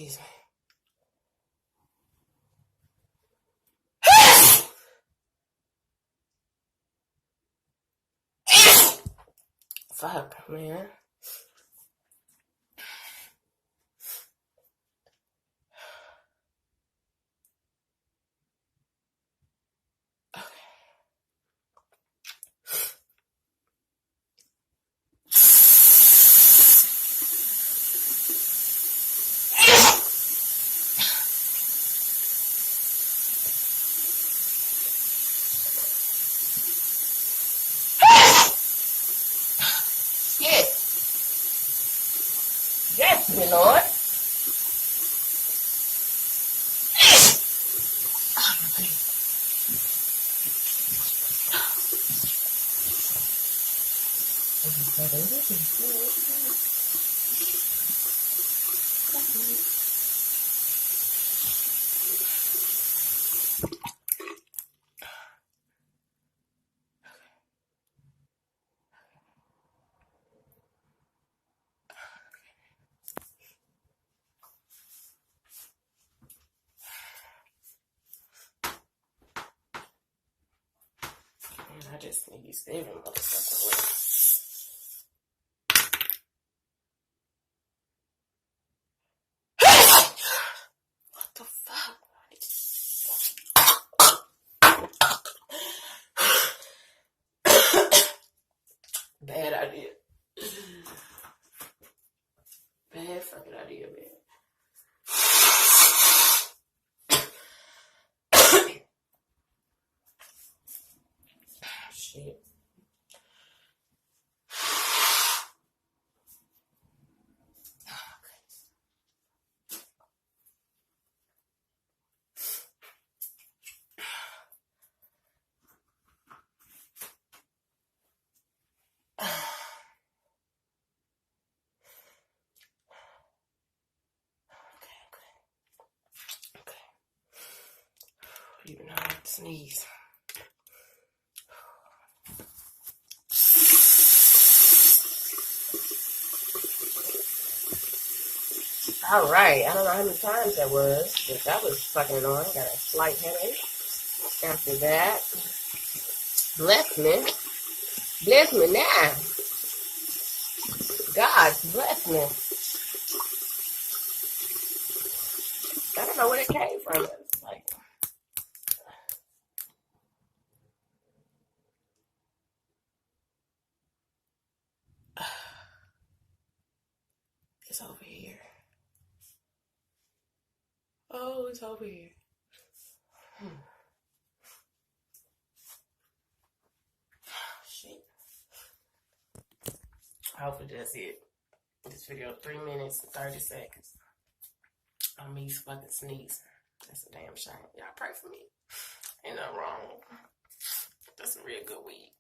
Excuse me. Fuck, man. Shit. Yes, my lord. I just need you saving motherfucker away. What the fuck? Bad idea. Bad fucking idea, man. Shit. Even though I have to sneeze. Alright, I don't know how many times that was, but that was fucking annoying. Got a slight headache. After that, bless me. Bless me now. God bless me. I don't know where it came from. It's like, it's over here. Oh, it's over here. Shit. Hopefully that's it. This video 3 minutes and 30 seconds. On me fucking sneezing. That's a damn shame. Y'all pray for me. Ain't nothing wrong. That's some real good weed.